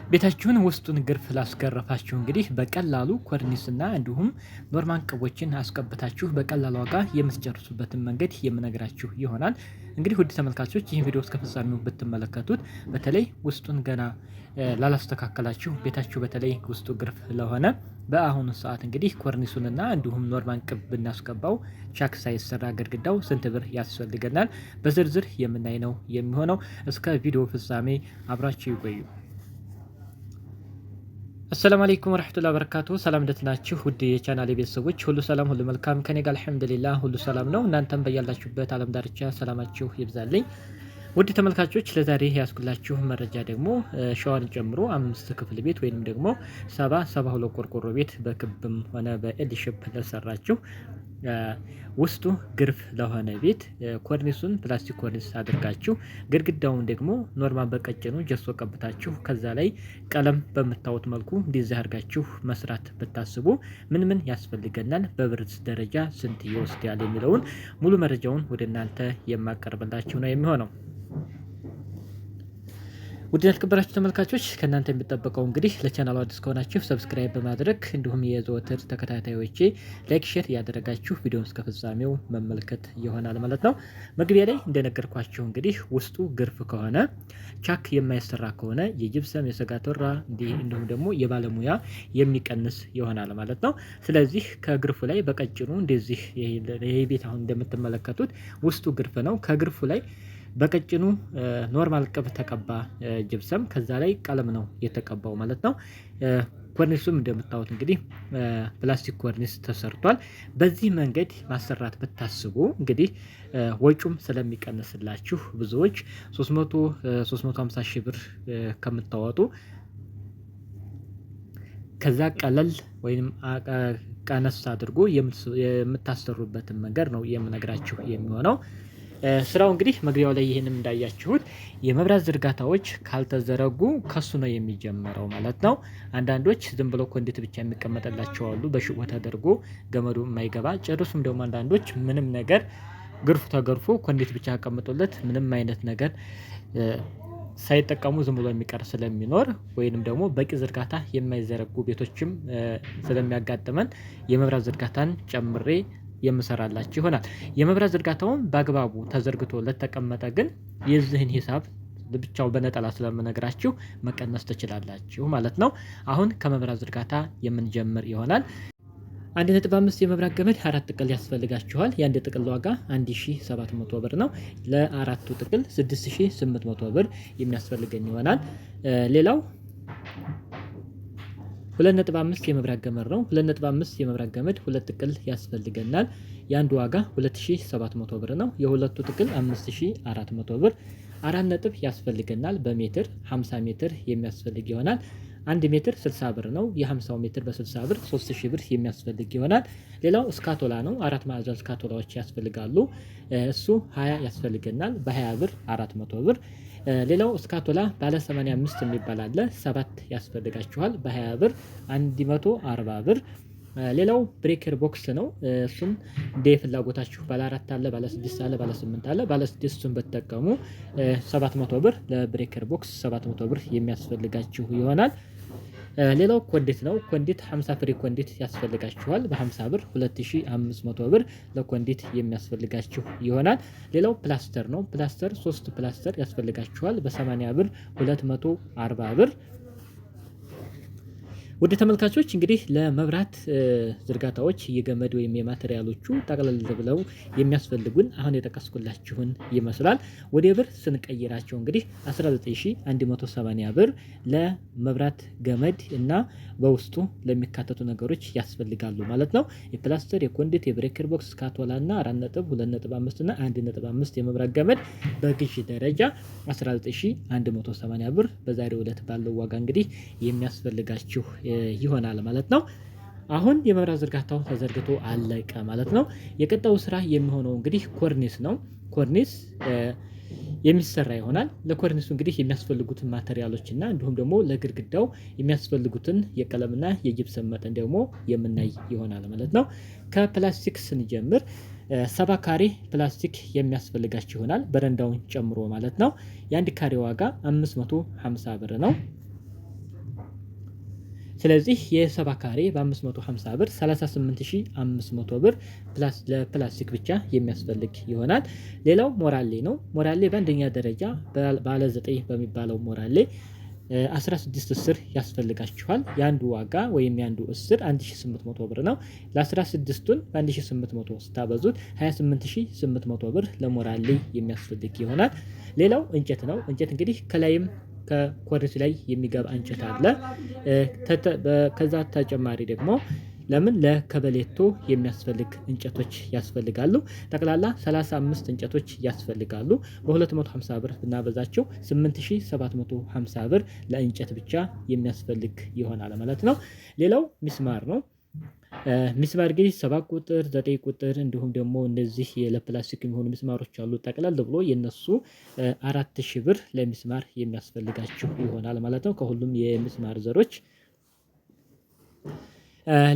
ቤታችሁን ውስጡን ግርፍ ላስገረፋችሁ እንግዲህ በቀላሉ ኮርኒስና እንዲሁም ኖርማል ቅቦችን አስቀብታችሁ በቀላል ዋጋ የምትጨርሱበትን መንገድ የምነግራችሁ ይሆናል። እንግዲህ ውድ ተመልካቾች ይህን ቪዲዮ እስከ ፍጻሜው ብትመለከቱት በተለይ ውስጡን ገና ላላስተካከላችሁ ቤታችሁ በተለይ ውስጡ ግርፍ ለሆነ በአሁኑ ሰዓት እንግዲህ ኮርኒሱንና እንዲሁም ኖርማል ቅብ ብናስገባው ቻክ ሳይሰራ ግድግዳው ስንት ብር ያስፈልገናል በዝርዝር የምናይ ነው የሚሆነው። እስከ ቪዲዮ ፍጻሜ አብራችሁ ይቆዩ። አሰላሙ አለይኩም ወራህመቱላሂ ወበረካቱ። ሰላም እንደት ናችሁ ውድ የቻናሌ ቤተሰቦች ሁሉ ሰላም ሁሉ መልካም ከኔ ጋር አልሐምዱሊላህ ሁሉ ሰላም ነው። እናንተም በያላችሁበት ዓለም ዳርቻ ሰላማችሁ ይብዛልኝ። ውድ ተመልካቾች ለዛሬ ያስኩላችሁ መረጃ ደግሞ ሸዋን ጨምሮ 5 ክፍል ቤት ወይንም ደግሞ 72 ቆርቆሮ ቤት በክብም ሆነ በኤል ሼፕ ለሰራችሁ ውስጡ ግርፍ ለሆነ ቤት ኮርኒሱን ፕላስቲክ ኮርኒስ አድርጋችሁ ግድግዳውን ደግሞ ኖርማል በቀጭኑ ጀሶ ቀብታችሁ ከዛ ላይ ቀለም በምታዩት መልኩ እንደዚህ አድርጋችሁ መስራት ብታስቡ ምን ምን ያስፈልገናል፣ በብር ደረጃ ስንት ይወስዳል የሚለውን ሙሉ መረጃውን ወደ እናንተ የማቀርብላችሁ ነው የሚሆነው። ውድ የተከበራችሁ ተመልካቾች ከእናንተ የሚጠበቀው እንግዲህ ለቻናሉ አዲስ ከሆናችሁ ሰብስክራይብ በማድረግ እንዲሁም የዘወትር ተከታታዮቼ ላይክ ሼር ያደረጋችሁ ቪዲዮውን እስከ ፍጻሜው መመልከት ይሆናል ማለት ነው። መግቢያ ላይ እንደነገርኳችሁ እንግዲህ ውስጡ ግርፍ ከሆነ ቻክ የማይሰራ ከሆነ የጅብሰም የሰጋቶራ እንዲሁም ደግሞ የባለሙያ የሚቀንስ ይሆናል ማለት ነው። ስለዚህ ከግርፉ ላይ በቀጭኑ እንደዚህ ይሄ ቤት አሁን እንደምትመለከቱት ውስጡ ግርፍ ነው። ከግርፉ ላይ በቀጭኑ ኖርማል ቅብ ተቀባ ጅብሰም ከዛ ላይ ቀለም ነው የተቀባው ማለት ነው። ኮርኒሱም እንደምታዩት እንግዲህ ፕላስቲክ ኮርኒስ ተሰርቷል። በዚህ መንገድ ማሰራት ብታስቡ እንግዲህ ወጪም ስለሚቀንስላችሁ ብዙዎች 350 ሺህ ብር ከምታወጡ ከዛ ቀለል ወይም ቀነስ አድርጎ የምታሰሩበትን መንገድ ነው የምነግራችሁ የሚሆነው። ስራው እንግዲህ መግቢያው ላይ ይህንም እንዳያችሁት የመብራት ዝርጋታዎች ካልተዘረጉ ከሱ ነው የሚጀምረው ማለት ነው። አንዳንዶች ዝም ብሎ ኮንዲት ብቻ የሚቀመጥላቸው አሉ፣ በሽቦ ተደርጎ ገመዱ የማይገባ ጨርሱም ደግሞ አንዳንዶች ምንም ነገር ግርፉ ተገርፎ ኮንዲት ብቻ ያቀምጡለት ምንም አይነት ነገር ሳይጠቀሙ ዝም ብሎ የሚቀር ስለሚኖር ወይንም ደግሞ በቂ ዝርጋታ የማይዘረጉ ቤቶችም ስለሚያጋጥመን የመብራት ዝርጋታን ጨምሬ የምሰራላችሁ ይሆናል። የመብራት ዝርጋታውን በአግባቡ ተዘርግቶ ለተቀመጠ ግን የዚህን ሂሳብ ብቻው በነጠላ ስለምነግራችሁ መቀነስ ትችላላችሁ ማለት ነው። አሁን ከመብራት ዝርጋታ የምንጀምር ይሆናል። 1.5 የመብራት ገመድ 4 ጥቅል ያስፈልጋችኋል። የአንድ ጥቅል ዋጋ 1700 ብር ነው። ለአራቱ ጥቅል 6800 ብር የሚያስፈልገን ይሆናል። ሌላው 2.5 የመብራት ገመድ ነው። 2.5 የመብራት ገመድ 2 ጥቅል ያስፈልገናል። የአንዱ ዋጋ 2700 ብር ነው። የሁለቱ ጥቅል 5400 ብር። 4 ነጥብ ያስፈልገናል። በሜትር 50 ሜትር የሚያስፈልግ ይሆናል። 1 ሜትር 60 ብር ነው። የ50 ሜትር በ60 ብር 3000 ብር የሚያስፈልግ ይሆናል። ሌላው እስካቶላ ነው። 4 ማዕዘን እስካቶላዎች ያስፈልጋሉ። እሱ 20 ያስፈልገናል። በ20 ብር 400 ብር። ሌላው እስካቶላ ባለ 85 የሚባል አለ 7 ያስፈልጋችኋል። በ20 ብር 140 ብር። ሌላው ብሬከር ቦክስ ነው። እሱም እንደ ፍላጎታችሁ ባለ 4 አለ፣ ባለ 6 አለ፣ ባለ 8 አለ። ባለ 6ቱን በተጠቀሙ 700 ብር ለብሬከር ቦክስ 700 ብር የሚያስፈልጋችሁ ይሆናል። ሌላው ኮንዲት ነው። ኮንዲት 50 ፍሬ ኮንዲት ያስፈልጋችኋል። በ50 ብር 2500 ብር ለኮንዲት የሚያስፈልጋችሁ ይሆናል። ሌላው ፕላስተር ነው። ፕላስተር 3 ፕላስተር ያስፈልጋችኋል። በ80 ብር 240 ብር። ውድ ተመልካቾች እንግዲህ ለመብራት ዝርጋታዎች የገመድ ወይም የማቴሪያሎቹ ጠቅለል ብለው የሚያስፈልጉን አሁን የጠቀስኩላችሁን ይመስላል። ወደ ብር ስንቀይራቸው እንግዲህ 19180 ብር ለመብራት ገመድ እና በውስጡ ለሚካተቱ ነገሮች ያስፈልጋሉ ማለት ነው። የፕላስተር፣ የኮንዲት፣ የብሬከር ቦክስ፣ ስካቶላ እና 4 ነጥብ፣ 2.5 እና 1.5 የመብራት ገመድ በግዥ ደረጃ 19180 ብር በዛሬው ዕለት ባለው ዋጋ እንግዲህ የሚያስፈልጋችሁ ይሆናል ማለት ነው። አሁን የመብራት ዝርጋታው ተዘርግቶ አለቀ ማለት ነው። የቀጣዩ ስራ የሚሆነው እንግዲህ ኮርኒስ ነው። ኮርኒስ የሚሰራ ይሆናል። ለኮርኒሱ እንግዲህ የሚያስፈልጉትን ማቴሪያሎች እና እንዲሁም ደግሞ ለግድግዳው የሚያስፈልጉትን የቀለምና የጂፕሰም መጠን ደግሞ የምናይ ይሆናል ማለት ነው። ከፕላስቲክ ስንጀምር 70 ካሬ ፕላስቲክ የሚያስፈልጋችሁ ይሆናል በረንዳውን ጨምሮ ማለት ነው። የአንድ ካሬ ዋጋ 550 ብር ነው። ስለዚህ የ70 ካሬ በ550 ብር 38500 ብር ለፕላስቲክ ብቻ የሚያስፈልግ ይሆናል። ሌላው ሞራሌ ነው። ሞራሌ በአንደኛ ደረጃ ባለ 9 በሚባለው ሞራሌ 16 እስር ያስፈልጋችኋል። የአንዱ ዋጋ ወይም የአንዱ እስር 1800 ብር ነው። ለ16ቱን በ1800 ስታበዙት 28800 ብር ለሞራሌ የሚያስፈልግ ይሆናል። ሌላው እንጨት ነው። እንጨት እንግዲህ ከላይም ከኮርኒስ ላይ የሚገባ እንጨት አለ። ከዛ ተጨማሪ ደግሞ ለምን ለከበሌቶ የሚያስፈልግ እንጨቶች ያስፈልጋሉ። ጠቅላላ 35 እንጨቶች ያስፈልጋሉ። በ250 ብር ብናበዛቸው 8750 ብር ለእንጨት ብቻ የሚያስፈልግ ይሆናል ማለት ነው። ሌላው ሚስማር ነው። ሚስማር እንግዲህ 7 ቁጥር 9 ቁጥር እንዲሁም ደግሞ እነዚህ ለፕላስቲክ የሚሆኑ ሚስማሮች አሉ። ጠቅለል ብሎ የነሱ 4000 ብር ለሚስማር የሚያስፈልጋችሁ ይሆናል ማለት ነው። ከሁሉም የሚስማር ዘሮች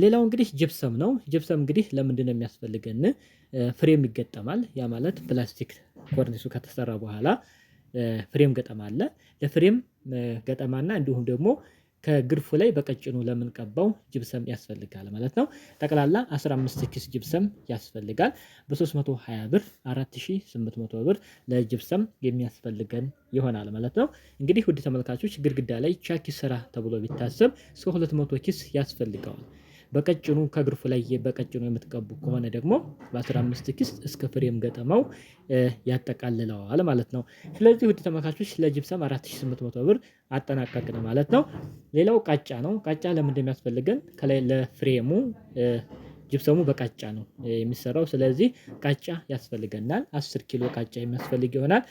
ሌላው እንግዲህ ጅብሰም ነው። ጅብሰም እንግዲህ ለምንድነው የሚያስፈልገን? ፍሬም ይገጠማል። ያ ማለት ፕላስቲክ ኮርኒሱ ከተሰራ በኋላ ፍሬም ገጠማ አለ። ለፍሬም ገጠማና እንዲሁም ደግሞ ከግርፉ ላይ በቀጭኑ ለምንቀባው ጅብሰም ያስፈልጋል ማለት ነው። ጠቅላላ 15 ኪስ ጅብሰም ያስፈልጋል። በ320 ብር 4800 ብር ለጅብሰም የሚያስፈልገን ይሆናል ማለት ነው። እንግዲህ ውድ ተመልካቾች ግድግዳ ላይ ቻክ ይሰራ ተብሎ ቢታሰብ እስከ 200 ኪስ ያስፈልገዋል። በቀጭኑ ከግርፉ ላይ በቀጭኑ የምትቀቡ ከሆነ ደግሞ በ15 ኪስ እስከ ፍሬም ገጠማው ያጠቃልለዋል ማለት ነው። ስለዚህ ውድ ተመልካቾች ለጅብሰም 4800 ብር አጠናቀቅን ማለት ነው። ሌላው ቃጫ ነው። ቃጫ ለምንድነው የሚያስፈልገን? ከላይ ለፍሬሙ ጅብሰሙ በቃጫ ነው የሚሰራው። ስለዚህ ቃጫ ያስፈልገናል። 10 ኪሎ ቃጫ የሚያስፈልግ ይሆናል።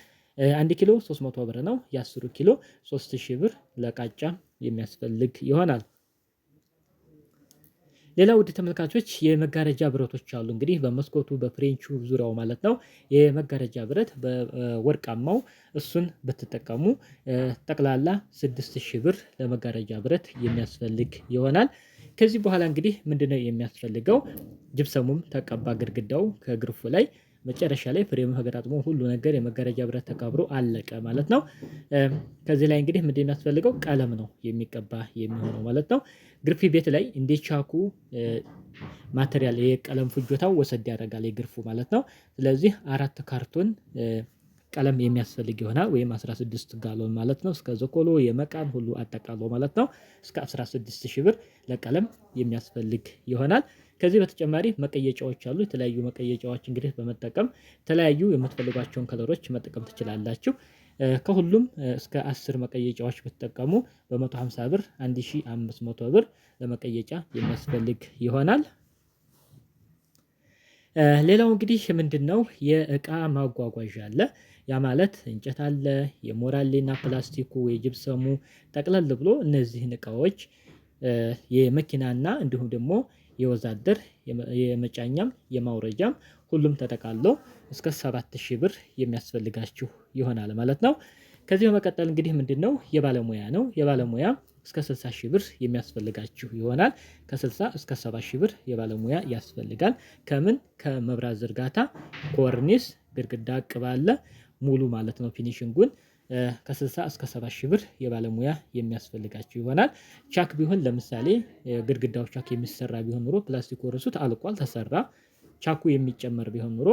1 ኪሎ 300 ብር ነው። የ10 ኪሎ 3000 ብር ለቃጫ የሚያስፈልግ ይሆናል። ሌላ ውድ ተመልካቾች የመጋረጃ ብረቶች አሉ። እንግዲህ በመስኮቱ በፍሬንቹ ዙሪያው ማለት ነው የመጋረጃ ብረት በወርቃማው እሱን ብትጠቀሙ ጠቅላላ 6000 ብር ለመጋረጃ ብረት የሚያስፈልግ ይሆናል። ከዚህ በኋላ እንግዲህ ምንድነው የሚያስፈልገው? ጅብሰሙም ተቀባ ግድግዳው ከግርፉ ላይ መጨረሻ ላይ ፍሬም ተገጣጥሞ ሁሉ ነገር የመጋረጃ ብረት ተቀብሮ አለቀ ማለት ነው። ከዚህ ላይ እንግዲህ ምንድነው የሚያስፈልገው? ቀለም ነው የሚቀባ የሚሆነው ማለት ነው። ግርፊ ቤት ላይ እንደ ቻኩ ማቴሪያል የቀለም ፍጆታው ወሰድ ያደርጋል የግርፉ ማለት ነው። ስለዚህ 4 ካርቶን ቀለም የሚያስፈልግ ይሆናል ወይም 16 ጋሎን ማለት ነው። እስከ ዘኮሎ የመቃን ሁሉ አጠቃሎ ማለት ነው እስከ 16000 ብር ለቀለም የሚያስፈልግ ይሆናል። ከዚህ በተጨማሪ መቀየጫዎች አሉ። የተለያዩ መቀየጫዎች እንግዲህ በመጠቀም የተለያዩ የምትፈልጓቸውን ከለሮች መጠቀም ትችላላችሁ። ከሁሉም እስከ 10 መቀየጫዎች ብትጠቀሙ በ150 ብር 1500 ብር ለመቀየጫ የሚያስፈልግ ይሆናል። ሌላው እንግዲህ ምንድነው? የእቃ ማጓጓዣ አለ። ያ ማለት እንጨት አለ፣ የሞራሌና ፕላስቲኩ የጅብሰሙ ጠቅለል ብሎ እነዚህን እቃዎች የመኪናና እንዲሁም ደግሞ የወዛደር የመጫኛም የማውረጃም ሁሉም ተጠቃሎ እስከ 7000 ብር የሚያስፈልጋችሁ ይሆናል ማለት ነው። ከዚህ በመቀጠል እንግዲህ ምንድነው? የባለሙያ ነው። የባለሙያ እስከ 60000 ብር የሚያስፈልጋችሁ ይሆናል። ከ60 እስከ 70000 ብር የባለሙያ ያስፈልጋል። ከምን ከመብራት ዝርጋታ፣ ኮርኒስ፣ ግድግዳ ቅብ አለ ሙሉ ማለት ነው ፊኒሺንጉን ከ60 እስከ 70000 ብር የባለሙያ የሚያስፈልጋችሁ ይሆናል። ቻክ ቢሆን ለምሳሌ ግድግዳው ቻክ የሚሰራ ቢሆን ኑሮ ፕላስቲክ ወርሱት አልቋል ተሰራ። ቻኩ የሚጨመር ቢሆን ኑሮ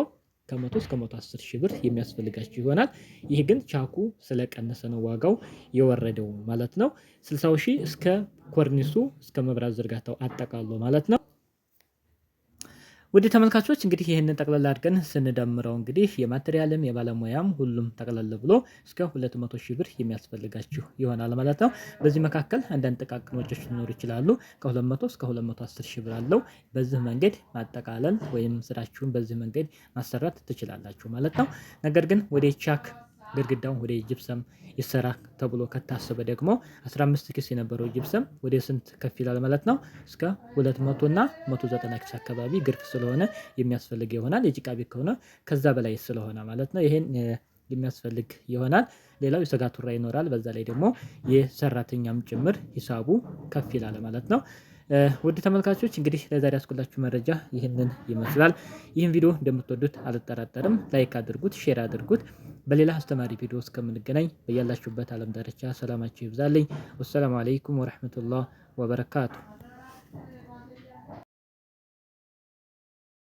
ከ100 እስከ 110000 ብር የሚያስፈልጋችሁ ይሆናል። ይህ ግን ቻኩ ስለቀነሰ ነው ዋጋው የወረደው ማለት ነው። 60000 እስከ ኮርኒሱ እስከ መብራት ዝርጋታው አጠቃሎ ማለት ነው። ውድ ተመልካቾች እንግዲህ ይህንን ጠቅላላ አድርገን ስንደምረው እንግዲህ የማቴሪያልም የባለሙያም ሁሉም ጠቅላላ ብሎ እስከ 200,000 ብር የሚያስፈልጋችሁ ይሆናል ማለት ነው። በዚህ መካከል አንዳንድ ጥቃቅን ወጪዎች ሊኖሩ ይችላሉ። ከ200 እስከ 210,000 ብር አለው። በዚህ መንገድ ማጠቃለል ወይም ስራችሁን በዚህ መንገድ ማሰራት ትችላላችሁ ማለት ነው። ነገር ግን ወደ ቻክ ግድግዳውን ወደ ጅብሰም ይሰራ ተብሎ ከታሰበ ደግሞ 15 ኪስ የነበረው ጅብሰም ወደ ስንት ከፍ ይላል ማለት ነው? እስከ 200 እና 190 ኪስ አካባቢ ግርፍ ስለሆነ የሚያስፈልግ ይሆናል። የጭቃ ቤት ከሆነ ከዛ በላይ ስለሆነ ማለት ነው ይሄን የሚያስፈልግ ይሆናል። ሌላው የሰጋቱራ ይኖራል። በዛ ላይ ደግሞ የሰራተኛም ጭምር ሂሳቡ ከፍ ይላል ማለት ነው። ውድ ተመልካቾች እንግዲህ ለዛሬ ያስኩላችሁ መረጃ ይህንን ይመስላል። ይህን ቪዲዮ እንደምትወዱት አልጠራጠርም። ላይክ አድርጉት፣ ሼር አድርጉት። በሌላ አስተማሪ ቪዲዮ እስከምንገናኝ በያላችሁበት ዓለም ዳርቻ ሰላማችሁ ይብዛልኝ። ወሰላሙ አለይኩም ወራህመቱላህ ወበረካቱ